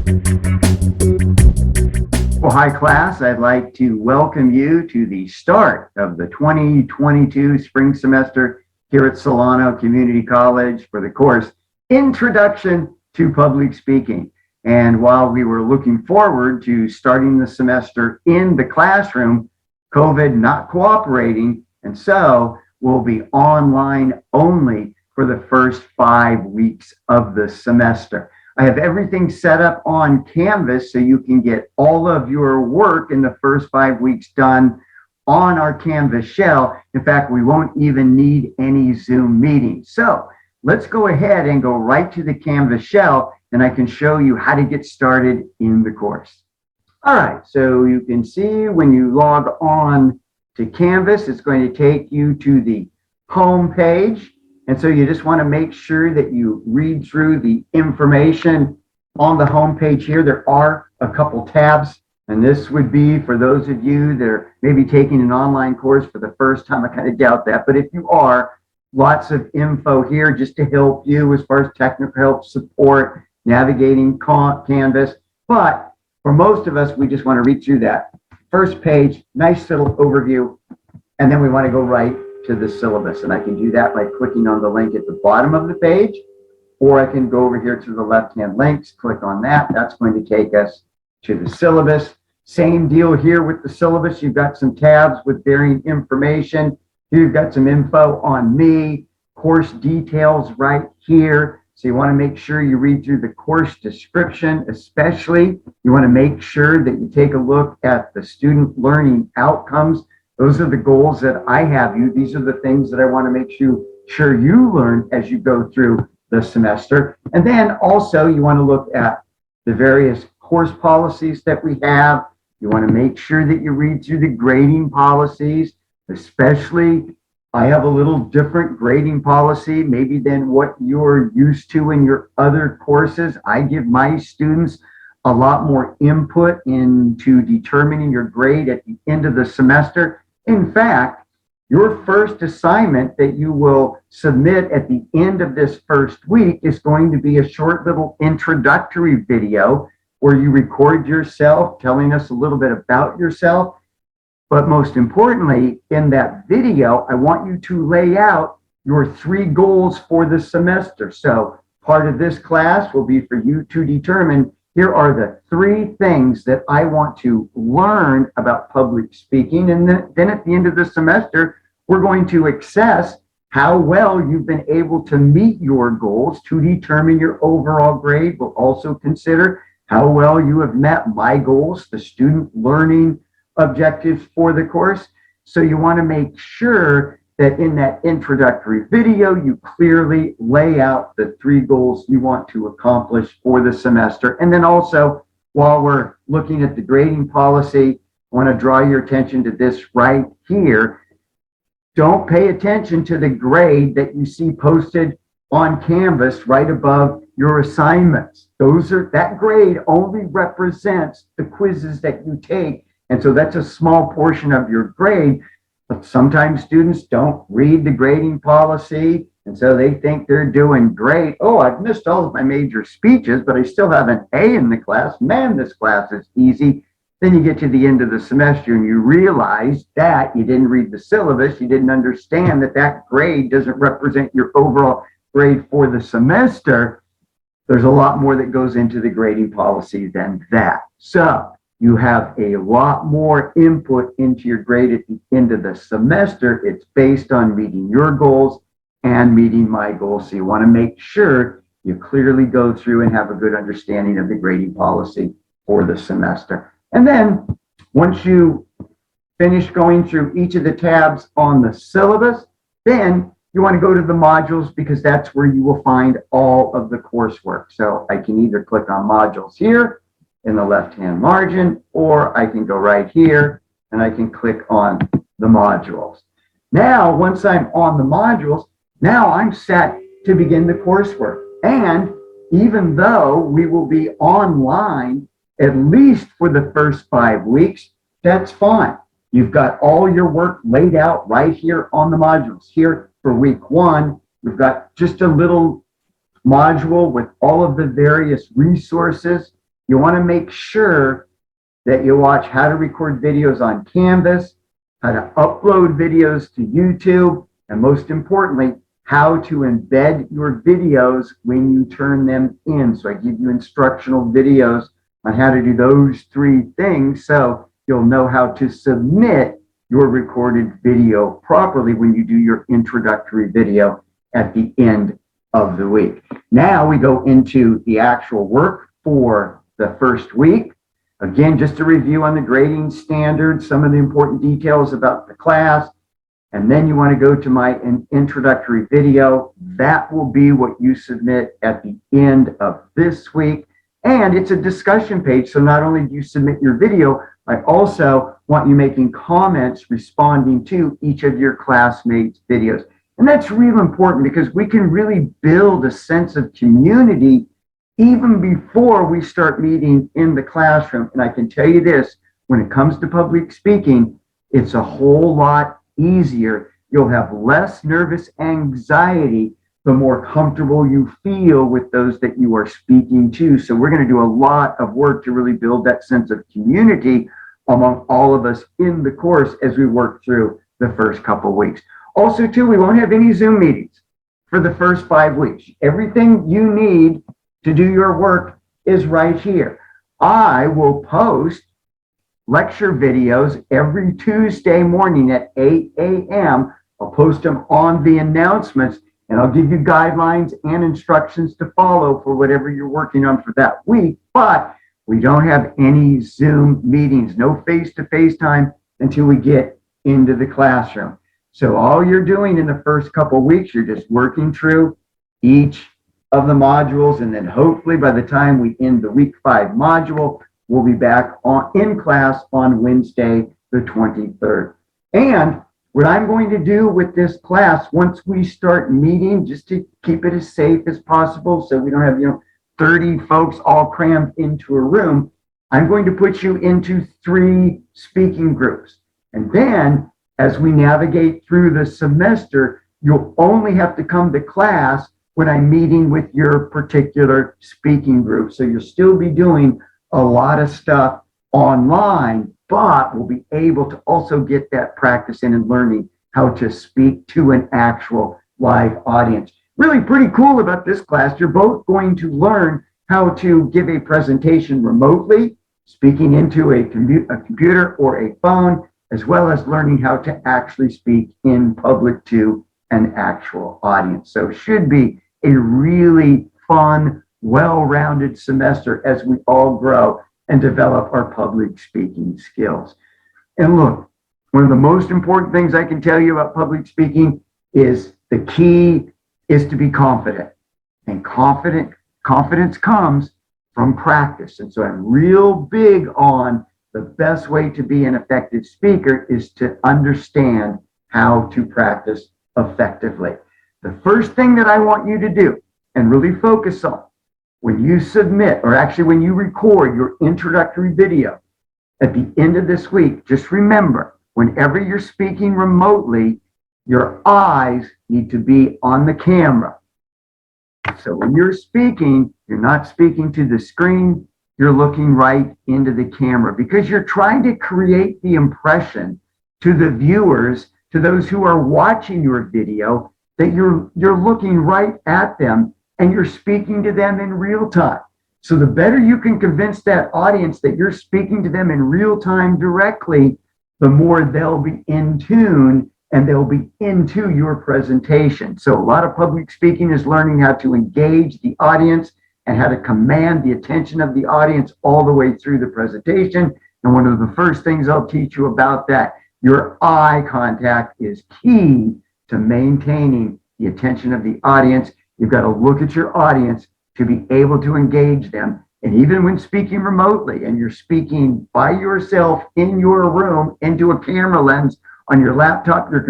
Well, hi class, I'd like to welcome you to the start of the 2022 spring semester here at Solano Community College for the course Introduction to Public Speaking. And while we were looking forward to starting the semester in the classroom, COVID not cooperating, and so we'll be online only for the first 5 weeks of the semester. I have everything set up on Canvas so you can get all of your work in the first 5 weeks done on our Canvas shell. In fact, we won't even need any Zoom meetings. So let's go ahead and go right to the Canvas shell, and I can show you how to get started in the course. All right, so you can see when you log on to Canvas, it's going to take you to the home page. And so you just want to make sure that you read through the information on the home page here. There are a couple tabs, and this would be for those of you that are maybe taking an online course for the first time. I kind of doubt that, but if you are, lots of info here just to help you as far as technical help, support, navigating Canvas. But for most of us, we just want to read through that first page, nice little overview, and then we want to go right to the syllabus. And I can do that by clicking on the link at the bottom of the page, or I can go over here to the left-hand links, click on that. That's going to take us to the syllabus. Same deal here with the syllabus. You've got some tabs with varying information. Here you've got some info on me, course details right here. So you want to make sure you read through the course description, especially. You want to make sure that you take a look at the student learning outcomes. Those are the goals that I have you. These are the things that I want to make sure you learn as you go through the semester. And then also you want to look at the various course policies that we have. You want to make sure that you read through the grading policies, especially I have a little different grading policy maybe than what you're used to in your other courses. I give my students a lot more input into determining your grade at the end of the semester. In fact, your first assignment that you will submit at the end of this first week is going to be a short little introductory video where you record yourself telling us a little bit about yourself. But most importantly, in that video, I want you to lay out your 3 goals for the semester. So part of this class will be for you to determine, here are the 3 things that I want to learn about public speaking. And then at the end of the semester, we're going to assess how well you've been able to meet your goals to determine your overall grade. We'll also consider how well you have met my goals, the student learning objectives for the course. So you want to make sure that in that introductory video, you clearly lay out the 3 goals you want to accomplish for the semester. And then also, while we're looking at the grading policy, I want to draw your attention to this right here. Don't pay attention to the grade that you see posted on Canvas right above your assignments. That grade only represents the quizzes that you take. And so that's a small portion of your grade. But sometimes students don't read the grading policy, and so they think they're doing great. Oh, I've missed all of my major speeches, but I still have an A in the class. Man, this class is easy. Then you get to the end of the semester and you realize that you didn't read the syllabus. You didn't understand that that grade doesn't represent your overall grade for the semester. There's a lot more that goes into the grading policy than that. So you have a lot more input into your grade at the end of the semester. It's based on meeting your goals and meeting my goals. So you want to make sure you clearly go through and have a good understanding of the grading policy for the semester. And then once you finish going through each of the tabs on the syllabus, then you want to go to the modules, because that's where you will find all of the coursework. So I can either click on modules here in the left-hand margin, or I can go right here and I can click on the modules. Now, once I'm on the modules, now I'm set to begin the coursework. And even though we will be online, at least for the first 5 weeks, that's fine. You've got all your work laid out right here on the modules. Here for week 1, we've got just a little module with all of the various resources You want to make sure that you watch how to record videos on Canvas, how to upload videos to YouTube, and most importantly, how to embed your videos when you turn them in. So I give you instructional videos on how to do those three things so you'll know how to submit your recorded video properly when you do your introductory video at the end of the week. Now we go into the actual work for the first week. Again, just a review on the grading standards, some of the important details about the class, and then you want to go to my introductory video. That will be what you submit at the end of this week. And it's a discussion page, so not only do you submit your video, I also want you making comments responding to each of your classmates' videos. And that's real important because we can really build a sense of community even before we start meeting in the classroom. And I can tell you this, when it comes to public speaking, it's a whole lot easier. You'll have less nervous anxiety the more comfortable you feel with those that you are speaking to. So we're going to do a lot of work to really build that sense of community among all of us in the course as we work through the first couple of weeks. Also, too, we won't have any Zoom meetings for the first 5 weeks. Everything you need to do your work is right here. I will post lecture videos every Tuesday morning at 8 a.m. I'll post them on the announcements, and I'll give you guidelines and instructions to follow for whatever you're working on for that week. But we don't have any Zoom meetings, no face-to-face time until we get into the classroom. So all you're doing in the first couple of weeks, you're just working through each of the modules, and then hopefully by the time we end the week 5 module, we'll be back in class on Wednesday, the 23rd. And what I'm going to do with this class, once we start meeting, just to keep it as safe as possible so we don't have 30 folks all crammed into a room, I'm going to put you into 3 speaking groups. And then as we navigate through the semester, you'll only have to come to class when I'm meeting with your particular speaking group. So you'll still be doing a lot of stuff online, but we'll be able to also get that practice in and learning how to speak to an actual live audience. Really pretty cool about this class. You're both going to learn how to give a presentation remotely, speaking into a computer or a phone, as well as learning how to actually speak in public to an actual audience. So it should be a really fun, well-rounded semester as we all grow and develop our public speaking skills. And look, one of the most important things I can tell you about public speaking is the key is to be confident. And confidence comes from practice. And so I'm real big on the best way to be an effective speaker is to understand how to practice effectively. The first thing that I want you to do and really focus on when you submit, or actually when you record your introductory video at the end of this week, just remember, whenever you're speaking remotely, your eyes need to be on the camera. So when you're speaking, you're not speaking to the screen, you're looking right into the camera because you're trying to create the impression to the viewers, to those who are watching your video, that you're looking right at them and you're speaking to them in real time. So the better you can convince that audience that you're speaking to them in real time directly, the more they'll be in tune and they'll be into your presentation. So a lot of public speaking is learning how to engage the audience and how to command the attention of the audience all the way through the presentation. And one of the first things I'll teach you about that, your eye contact is key to maintaining the attention of the audience. You've got to look at your audience to be able to engage them. And even when speaking remotely and you're speaking by yourself in your room into a camera lens on your laptop, your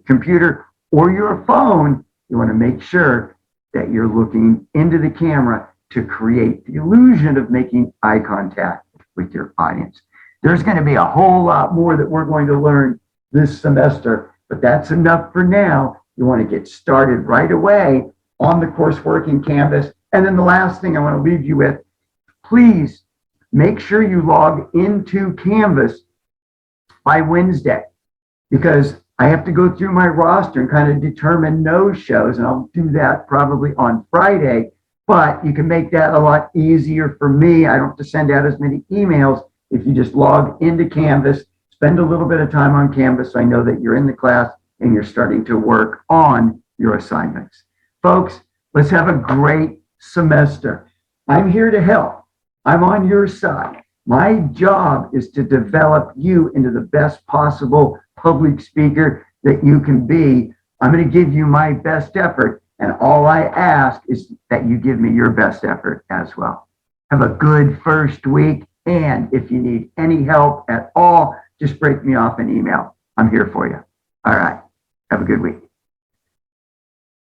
computer, or your phone, you want to make sure that you're looking into the camera to create the illusion of making eye contact with your audience. There's going to be a whole lot more that we're going to learn this semester, but that's enough for now. You want to get started right away on the coursework in Canvas. And then the last thing I want to leave you with, please make sure you log into Canvas by Wednesday, because I have to go through my roster and kind of determine no-shows, and I'll do that probably on Friday, but you can make that a lot easier for me. I don't have to send out as many emails if you just log into Canvas, spend a little bit of time on Canvas so I know that you're in the class and you're starting to work on your assignments. Folks, let's have a great semester. I'm here to help. I'm on your side. My job is to develop you into the best possible public speaker that you can be. I'm going to give you my best effort, and all I ask is that you give me your best effort as well. Have a good first week, and if you need any help at all, just break me off an email. I'm here for you. All right. Have a good week.